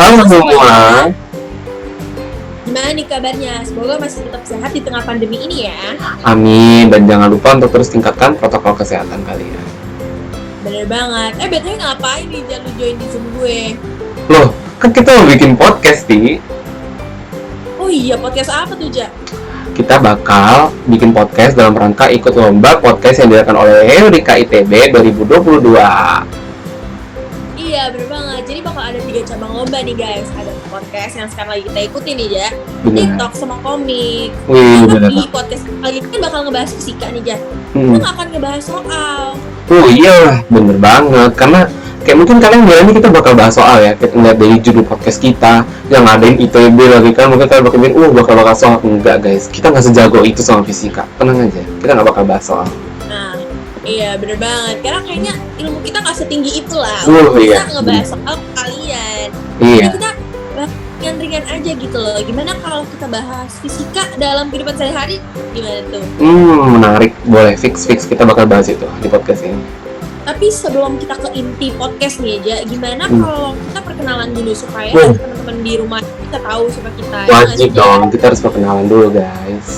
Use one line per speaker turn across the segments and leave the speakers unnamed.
Halo
Halo
semua,
semuanya, gimana nih kabarnya? Semoga masih tetap sehat di tengah pandemi ini ya.
amin, dan jangan lupa untuk terus tingkatkan protokol kesehatan kalian.
Bener banget. BTW ngapain nih jangan lu join di Zoom gue?
Loh, kan kita mau bikin podcast nih.
Oh iya, podcast apa tuh, Ja?
Kita bakal bikin podcast dalam rangka ikut lomba podcast yang diadakan oleh Eureka ITB 2022.
Iya, bener banget. Jadi bakal ada 3 cabang lomba nih guys. Ada podcast yang sekarang lagi kita ikutin nih, Ja.
Bener.
TikTok sama komik.
Wih,
Karena
bener.
di podcast kali ini kan bakal ngebahas fisika nih, Ja. Kita
Hmm.
nggak akan ngebahas soal.
Oh iya, bener banget. Karena kayak mungkin kalian bilang ini kita bakal bahas soal ya. Kita ngeliat dari judul podcast kita yang ngadain ITB lagi kan. Mungkin kalian bakal bilang, bakal soal. Enggak guys, kita nggak sejago itu sama fisika. Tenang aja, kita nggak bakal bahas soal.
Nah, iya bener banget. Karena kayaknya ilmu kita nggak setinggi itu lah.
Iya.
Kita ngebahas soal kalian.
Iya.
Jadi kita bahas ringan-ringan aja gitu loh. Gimana kalau kita bahas fisika dalam kehidupan sehari-hari? Gimana tuh?
Menarik. Boleh, fix kita bakal bahas itu di podcast ini.
Tapi sebelum kita ke inti podcast nih aja, gimana kalau kita perkenalan dulu supaya
Wah.
teman-teman di rumah kita tahu siapa kita. Ya nggak
Wajib
sih, Ja?
dong, kita harus perkenalan dulu guys.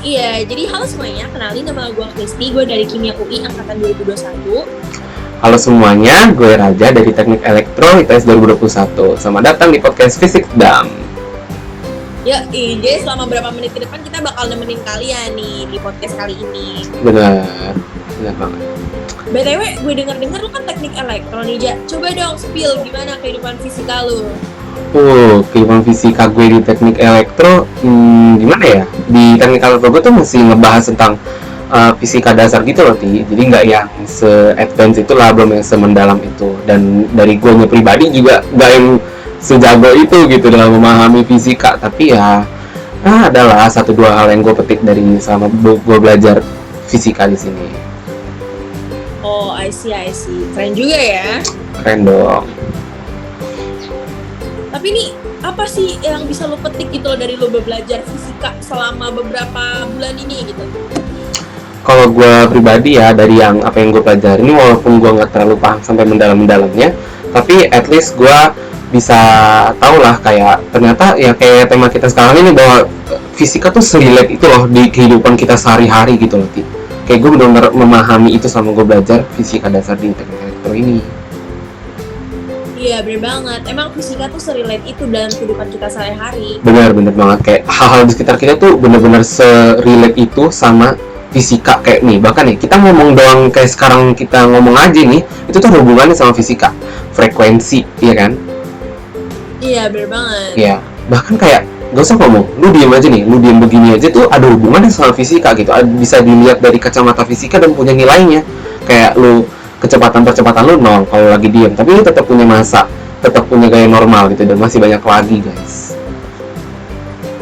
Iya, jadi halo semuanya, kenalin nama gue Kristi, gue dari Kimia UI angkatan 2021.
Halo semuanya, gue Raja dari Teknik Elektro ITS 2021. Selamat datang di podcast Fisik Dam.
Ya, jadi selama berapa menit ke depan kita bakal nemenin kalian nih di podcast kali ini.
Bener banget.
BTW, gue denger-denger lu kan teknik elektro nih, Ja. Coba dong spill gimana kehidupan fisika lu.
Kehidupan fisika gue di Teknik Elektro, gimana ya? Di Teknik Elektro gue tuh masih ngebahas tentang fisika dasar gitu loh, Ti. Jadi nggak yang se-advance itu lah, belum yang semendalam itu. Dan dari gue pribadi juga nggak yang sejago itu gitu dalam memahami fisika. Tapi ya, adalah 1-2 hal yang gue petik dari selama gue belajar fisika di sini.
Oh, I see. Keren juga ya.
Keren dong.
Tapi nih, apa sih yang bisa lu petik gitu loh dari lu belajar fisika selama beberapa bulan ini gitu?
Kalau gue pribadi ya, dari yang apa yang gue pelajari ini, walaupun gue nggak terlalu paham sampai mendalam-dalamnya, tapi at least gue bisa tahu lah kayak ternyata ya kayak tema kita sekarang ini, bahwa fisika tuh serelate itu loh di kehidupan kita sehari-hari gitu loh, Ti. Kayak gue benar-benar memahami itu sama gue belajar fisika dasar di Teknik Elektro ini.
Iya, bener banget. Emang fisika tuh serelate itu dalam kehidupan kita sehari-hari.
Bener banget, kayak hal-hal di sekitar kita tuh benar-benar serelate itu sama fisika. Kayak nih, bahkan nih kita ngomong doang kayak sekarang kita ngomong aja nih, itu tuh ada hubungannya sama fisika, frekuensi, iya kan?
Iya, bener banget.
Iya, bahkan kayak gak usah ngomong, lu diem aja nih, lu diem begini aja tuh ada hubungannya sama fisika gitu. Bisa dilihat dari kacamata fisika dan punya nilainya. Kayak lu percepatan lu 0 kalau lagi diem, tapi lu tetap punya massa, tetap punya gaya normal gitu, dan masih banyak lagi guys.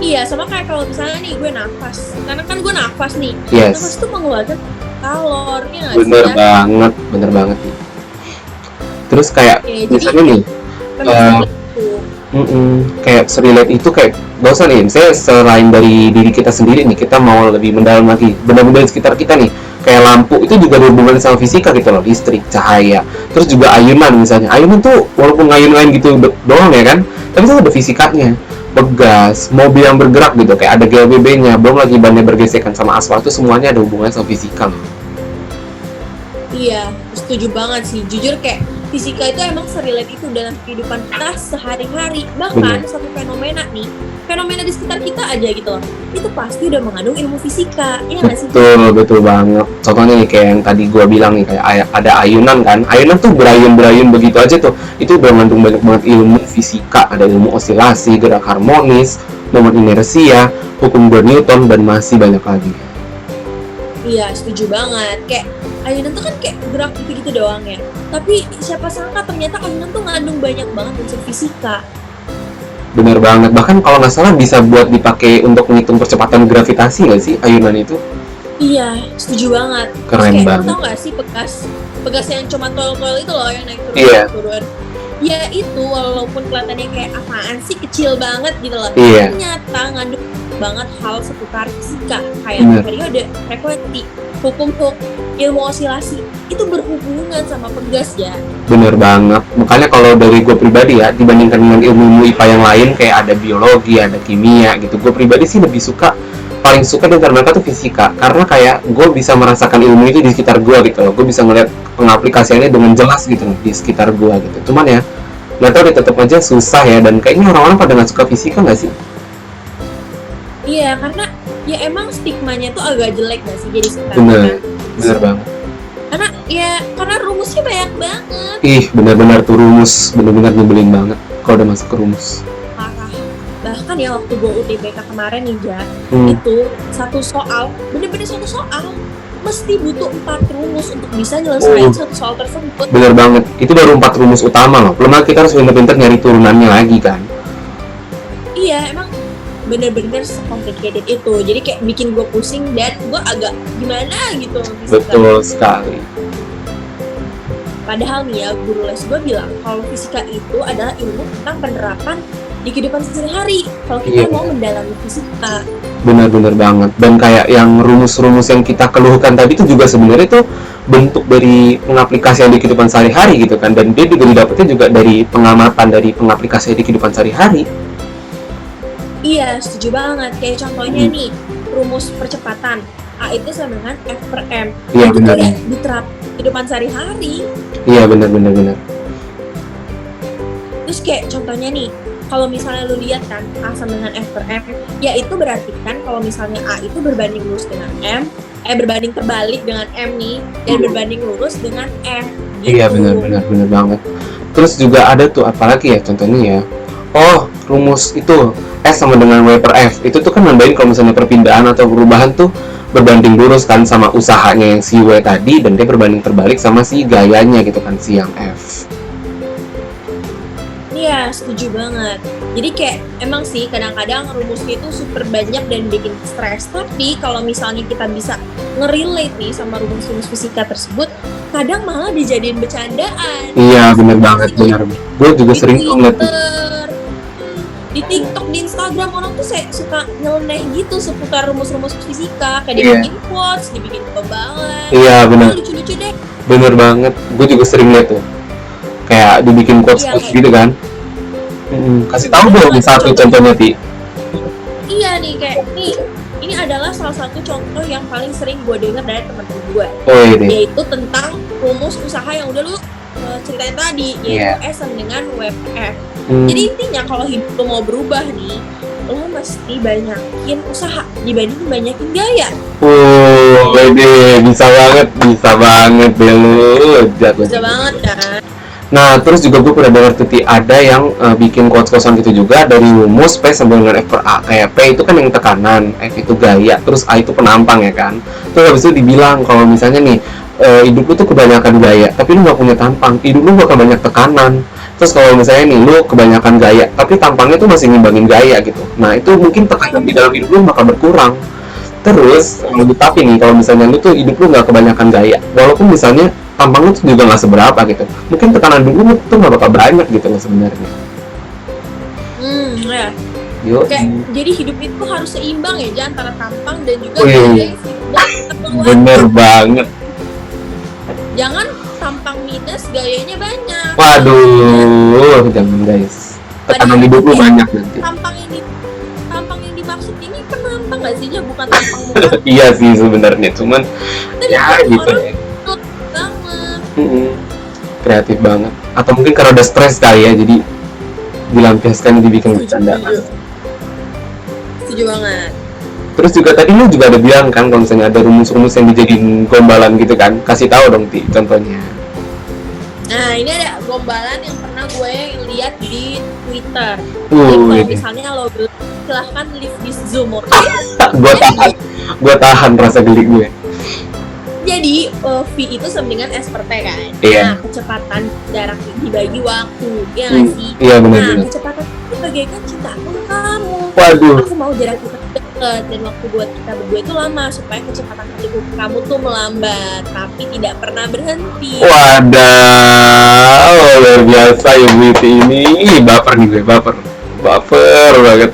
Iya, sama kayak kalau misalnya nih gue nafas. Karena kan gue nafas nih.
Yes.
Nafas tuh mengeluarkan kalor, ya nggak sih?
Bener
Ya?
banget nih. Terus kayak
Oke, jadi
misalnya nih,
memang
eh,
itu.
kayak serelate itu kayak gak usah nih, misalnya selain dari diri kita sendiri nih, kita mau lebih mendalam lagi, benda-benda di sekitar kita nih, kayak lampu itu juga ada hubungannya sama fisika gitu loh, listrik, cahaya. Terus juga ayunan misalnya, ayunan tuh walaupun ngayun-ngayun gitu doang ya kan, tapi itu ada fisikanya. Pegas, mobil yang bergerak gitu, kayak ada GLBB-nya, belum lagi bannya bergesekan sama aspal, itu semuanya ada hubungannya sama fisika loh.
Iya, setuju banget sih. Jujur kayak fisika itu emang serelate itu dalam kehidupan kita sehari-hari. Bahkan satu fenomena nih, fenomena di sekitar kita aja gitu loh, itu pasti udah mengandung ilmu fisika. Iya nggak sih?
Betul banget. Contohnya nih kayak yang tadi gua bilang nih, kayak ada ayunan kan. Ayunan tuh berayun begitu aja tuh. Itu udah mengandung banyak banget ilmu fisika. Ada ilmu osilasi, gerak harmonis, momen inersia, hukum 2 Newton, dan masih banyak lagi.
Iya, setuju banget. Kayak ayunan tuh kan kayak gerak gitu-gitu doang ya. Tapi siapa sangka ternyata ayunan tuh ngandung banyak banget unsur fisika.
Bener banget. Bahkan kalau nggak salah bisa buat dipakai untuk menghitung percepatan gravitasi nggak sih ayunan itu?
Iya, setuju banget.
Keren
kayak,
banget.
Lu tau gak sih pegas yang cuma toel-toel itu loh yang naik turun.
Iya.
Ya itu walaupun kelihatannya kayak apaan sih, kecil banget gitu loh.
Iya.
Ternyata ngandung banget hal seputar fisika kayak
Bener.
periode, frekuensi, hukum Hooke, ilmu osilasi itu berhubungan sama pegas ya.
Bener banget. Makanya kalau dari gue pribadi ya, dibandingkan dengan ilmu IPA yang lain kayak ada biologi, ada kimia gitu, gue pribadi sih lebih suka, paling suka di antara mereka tuh fisika, karena kayak gue bisa merasakan ilmu itu di sekitar gue gitu loh. Gue bisa ngeliat pengaplikasiannya dengan jelas gitu loh, di sekitar gue gitu. Cuman ya nggak tahu deh, tetap aja susah ya, dan kayaknya orang-orang pada nggak suka fisika nggak sih?
Iya, karena ya emang stigmanya tuh agak jelek gak sih jadi sekarang
Bener,
kan?
bener banget.
Karena rumusnya banyak banget.
Ih, benar-benar tuh rumus, benar-benar nyebelin banget kalau udah masuk ke rumus.
Parah. Bahkan ya waktu gue UTBK kemarin nih, Ja,
Hmm.
itu satu soal, bener-bener satu soal mesti butuh 4 rumus untuk bisa nyelesain satu soal tersebut.
Bener banget, itu baru 4 rumus utama loh. Belum lagi kita harus pinter-pinter nyari turunannya lagi kan.
Iya, emang bener-bener complicated itu. Jadi kayak bikin gue pusing dan gue agak gimana gitu.
Betul sekali.
Padahal nih ya, guru les gue bilang kalau fisika itu adalah ilmu tentang penerapan di kehidupan sehari-hari. Kalau kita
Iya.
mau mendalami fisika.
Benar-benar banget. Dan kayak yang rumus-rumus yang kita keluhkan tadi itu juga sebenarnya itu bentuk dari pengaplikasian di kehidupan sehari-hari gitu kan. Dan dia juga didapatnya juga dari pengamatan dari pengaplikasian di kehidupan sehari-hari.
Iya, setuju banget. Kayak contohnya nih, rumus percepatan. A itu sama dengan F per M.
Iya,
Itu
benar.
tuh ya diterap kehidupan sehari-hari.
Iya, benar-benar.
Terus kayak contohnya nih, kalau misalnya lu lihat kan A sama dengan F per M, ya itu berarti kan kalau misalnya A itu berbanding lurus dengan M, berbanding terbalik dengan M nih, dan berbanding lurus dengan F. Gitu.
Iya, benar banget. Terus juga ada tuh apalagi ya contohnya ya. Oh, rumus itu S sama dengan W per F. Itu tuh kan nambahin kalau misalnya perpindahan atau perubahan tuh berbanding lurus kan sama usahanya yang si W tadi, dan dia berbanding terbalik sama si gayanya gitu kan, si yang F.
Iya, setuju banget. Jadi kayak emang sih kadang-kadang rumusnya itu super banyak dan bikin stres. Tapi kalau misalnya kita bisa ngerelate nih sama rumus-rumus fisika tersebut, kadang malah dijadiin bercandaan.
Iya, bener banget, bener. Gue juga
Di
sering tuh ngeliat tuh.
Twitter, di TikTok, di Instagram orang tuh suka nyeleneh gitu seputar rumus-rumus fisika. Kayak
Iya.
dibikin quotes, dibikin kebalen.
Iya, bener.
Lucu-lucu deh.
Bener banget. Gue juga sering liat tuh. Kayak dibikin quotes-quotes
Iya,
gitu kan. Kasih tahu dong satu contohnya, Ti.
Iya nih, kayak nih, ini adalah salah satu contoh yang paling sering gue dengar dari teman-teman gue,
Oh ini.
yaitu tentang rumus usaha yang udah lu ceritain tadi, yaitu
Iya.
S sama dengan WPF. Jadi intinya kalau hidup lu mau berubah nih, lu mesti banyakin usaha dibanding banyakin gaya.
Ini bisa banget deh lu. Jago.
Bisa banget kan?
Nah, terus juga gue pernah dengar tuh, Ti, ada yang bikin quotes-quotesan gitu juga dari rumus P sama dengan F per A. Kayak P itu kan yang tekanan, F itu gaya, terus A itu penampang ya kan. Terus habis itu dibilang kalau misalnya nih hidup lu tuh kebanyakan gaya, tapi lu nggak punya tampang, hidup lu bakal banyak tekanan. Terus kalau misalnya nih lu kebanyakan gaya, tapi tampangnya tuh masih ngimbangin gaya gitu. Nah, itu mungkin tekanan di dalam hidup lu bakal berkurang. Terus, tapi nih kalau misalnya lu tuh hidup lu nggak kebanyakan gaya, walaupun misalnya tampang lu tuh juga nggak seberapa gitu, mungkin tekanan dulu tuh nggak bakal banyak gitu loh sebenarnya.
Ya.
Yo,
Kayak jadi hidup itu harus seimbang ya, jangan antara tampang dan juga
Wih.
gaya yang seimbang.
bener banget.
Jangan tampang minus, gayanya banyak.
Waduh, jangan guys. Tekanan hidup lu banyak nanti.
Tampang yang dimaksud ini penampang nggak sih, Ya, bukan tampang muka.
Iya sih sebenarnya, cuman
Tapi
ya
orang
gitu.
nutut banget.
Kreatif banget. Atau mungkin karena udah stres kali ya, jadi dilampiaskan, dibikin bercanda.
Setuju banget.
Terus juga tadi lu juga ada bilang kan kalau misalnya ada rumus-rumus yang dijadiin gombalan gitu kan, kasih tahu dong, Ti, contohnya.
Nah, ini ada gombalan yang pernah gue lihat di Twitter. Jadi kalau
Ini.
misalnya lo belum, silahkan leave this Zoom, oke?
Gue tahan rasa geli gue.
Jadi V itu sama dengan S per T kan.
Iya.
Nah, kecepatan jarak dibagi waktu, ya nggak sih?
Iya,
Nah,
benar-benar.
kecepatan itu bagaikan cinta aku ke kamu.
Waduh.
Aku mau jarak kita deket dan waktu buat kita berdua itu lama supaya kecepatan hatiku ke kamu tuh melambat tapi tidak pernah berhenti.
Wadaw, luar biasa Ibu Iti ini. Ih, baper nih gue, baper banget.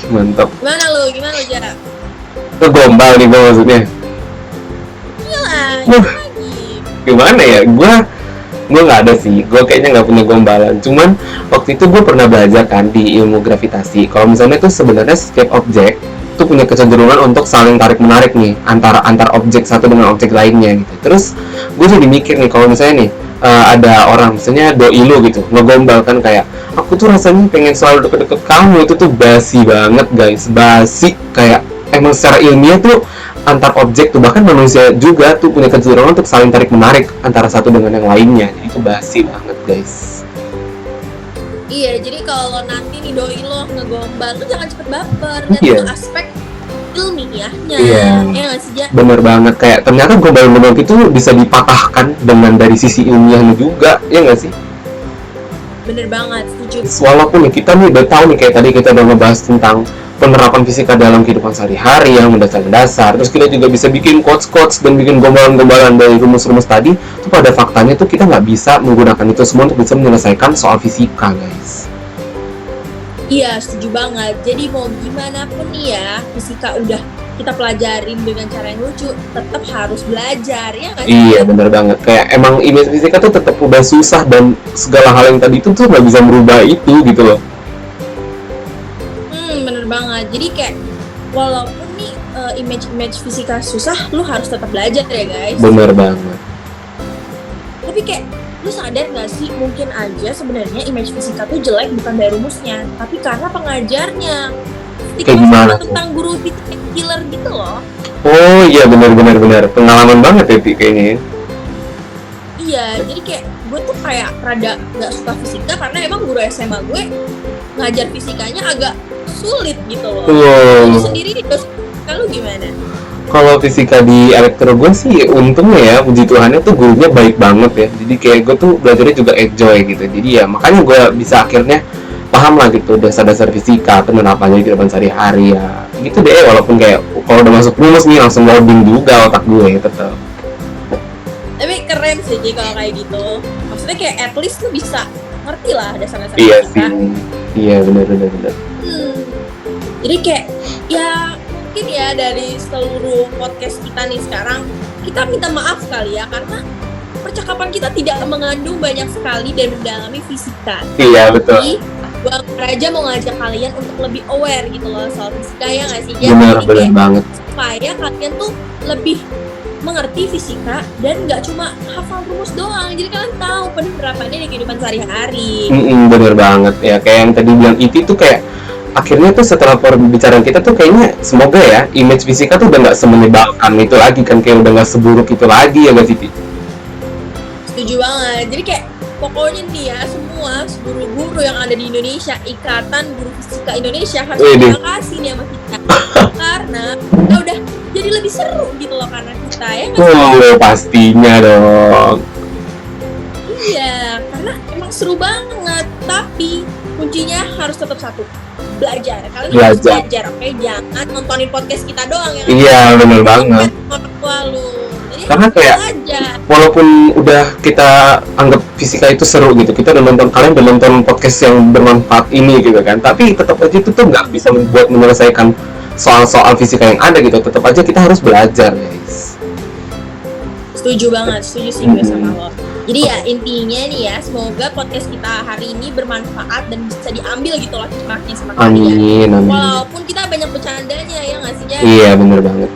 Mantap.
Gimana lu? Gimana aja.
Ngegombal nih gue maksudnya.
Iyalah,
Wah.
itu lagi.
Gimana ya, gue nggak ada sih, gue kayaknya nggak punya gombalan. Cuman waktu itu gue pernah belajar kan di ilmu gravitasi, kalau misalnya tuh sebenarnya setiap objek tuh punya kecenderungan untuk saling tarik menarik nih antar objek satu dengan objek lainnya gitu. Terus gue jadi mikir nih, kalau misalnya nih ada orang misalnya doi lu gitu ngegombal kan, kayak aku tuh rasanya pengen selalu deket-deket kamu, itu tuh basi banget guys, basi. Kayak emang secara ilmiah tuh antar objek tuh, bahkan manusia juga tuh punya kecenderungan untuk saling tarik menarik antara satu dengan yang lainnya. Jadi itu basi banget guys.
Iya, jadi kalau nanti nih doi lo ngegombal tuh jangan cepet baper. Lihat
Iya.
itu aspek ilmiahnya.
Iya.
Ya nggak sih, Ja?
Bener banget, kayak ternyata gombalan-gombalan itu bisa dipatahkan dengan dari sisi ilmiahnya juga, ya nggak sih?
Bener banget, setuju.
Walaupun nih kita nih udah tahu nih, kayak tadi kita udah ngebahas tentang penerapan fisika dalam kehidupan sehari-hari yang mendasar-dasar, terus kita juga bisa bikin quotes-quotes dan bikin gombalan-gombalan dari rumus-rumus tadi, itu pada faktanya tuh kita nggak bisa menggunakan itu semua untuk bisa menyelesaikan soal fisika guys.
Iya, setuju banget. Jadi mau gimana pun nih ya, fisika udah kita pelajarin dengan cara yang lucu, tetap harus belajar, ya nggak sih?
Iya bener banget, kayak emang image fisika tuh tetap udah susah, dan segala hal yang tadi itu tuh nggak bisa merubah itu gitu loh.
Bener banget. Jadi kayak walaupun nih image fisika susah, lu harus tetap belajar ya guys.
Bener banget.
Tapi kayak lu sadar nggak sih, mungkin aja sebenarnya image fisika tuh jelek bukan dari rumusnya, tapi karena pengajarnya.
Kayak gimana tuh?
Tentang guru titik killer gitu loh.
Oh iya bener pengalaman banget ya Pi, kayaknya ya.
Iya, jadi kayak gue tuh kayak rada nggak suka fisika karena emang guru SMA gue ngajar fisikanya agak sulit gitu loh. Lu
Wow.
sendiri di dosen lu gimana?
Kalau fisika di elektro gue sih untungnya ya, puji Tuhannya tuh gurunya baik banget ya. Jadi kayak gue tuh belajarnya juga enjoy gitu. Jadi ya makanya gue bisa akhirnya paham lah gitu dasar-dasar fisika, penerapannya di kehidupan sehari-hari ya. Gitu deh, walaupun kayak kalau udah masuk rumus nih langsung loading juga otak gue tetap.
Tapi keren sih Ji kalau kayak gitu. Maksudnya kayak at least lu bisa ngerti lah dasar-dasar
Iya
fisika.
sih. Iya benar.
Jadi kayak ya mungkin ya dari seluruh podcast kita nih sekarang, kita minta maaf kali ya karena percakapan kita tidak mengandung banyak sekali dan mendalami fisika.
Iya betul.
Jadi Bang Raja mau ngajak kalian untuk lebih aware gitu loh soal fisika, ya nggak sih?
Benar banget.
Supaya kalian tuh lebih mengerti fisika dan nggak cuma hafal rumus doang. Jadi kalian tahu penerapannya di kehidupan sehari-hari.
Bener banget ya, kayak yang tadi bilang itu tuh kayak akhirnya tuh setelah pembicaraan kita tuh kayaknya semoga ya image fisika tuh udah nggak semenyebalkan itu lagi kan, kayak udah nggak seburuk itu lagi ya guys Siti.
Setuju banget. Jadi kayak pokoknya nih ya, semua guru-guru yang ada di Indonesia, Ikatan Guru Fisika Indonesia harus terima kasih nih sama kita karena kita udah jadi lebih seru gitu loh karena kita, ya nggak sih?
Oh pastinya dong.
Iya, karena emang seru banget. Tapi kuncinya harus tetap satu, belajar. Kalian harus belajar, oke? Jangan nontonin podcast kita doang ya.
Iya bener banget.
Orang tua lu. Jadi
Karena kayak
belajar.
walaupun udah kita anggap fisika itu seru gitu, kita udah nonton, kalian udah nonton podcast yang bermanfaat ini gitu kan, tapi tetap aja itu tuh nggak bisa membuat menyelesaikan soal-soal fisika yang ada gitu. Tetap aja kita harus belajar guys.
Setuju banget, setuju sih gue sama lo. Jadi ya intinya nih ya, semoga podcast kita hari ini bermanfaat dan bisa diambil gitu loh hikmahnya sama kalian.
Amin.
Walaupun kita banyak bercandanya, ya nggak sih, Jan?
Iya bener banget.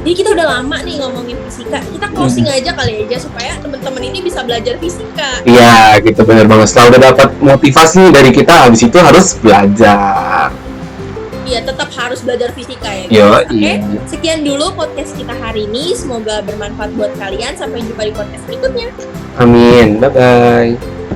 Jadi kita udah lama nih ngomongin fisika, kita closing aja kali aja supaya temen-temen ini bisa belajar fisika.
Iya gitu, bener banget. Setelah udah dapat motivasi dari kita, habis itu harus belajar.
Iya, tetap harus belajar fisika ya guys.
Yo,
Oke,
iya.
sekian dulu podcast kita hari ini. Semoga bermanfaat buat kalian. Sampai jumpa di podcast berikutnya.
Amin, bye-bye.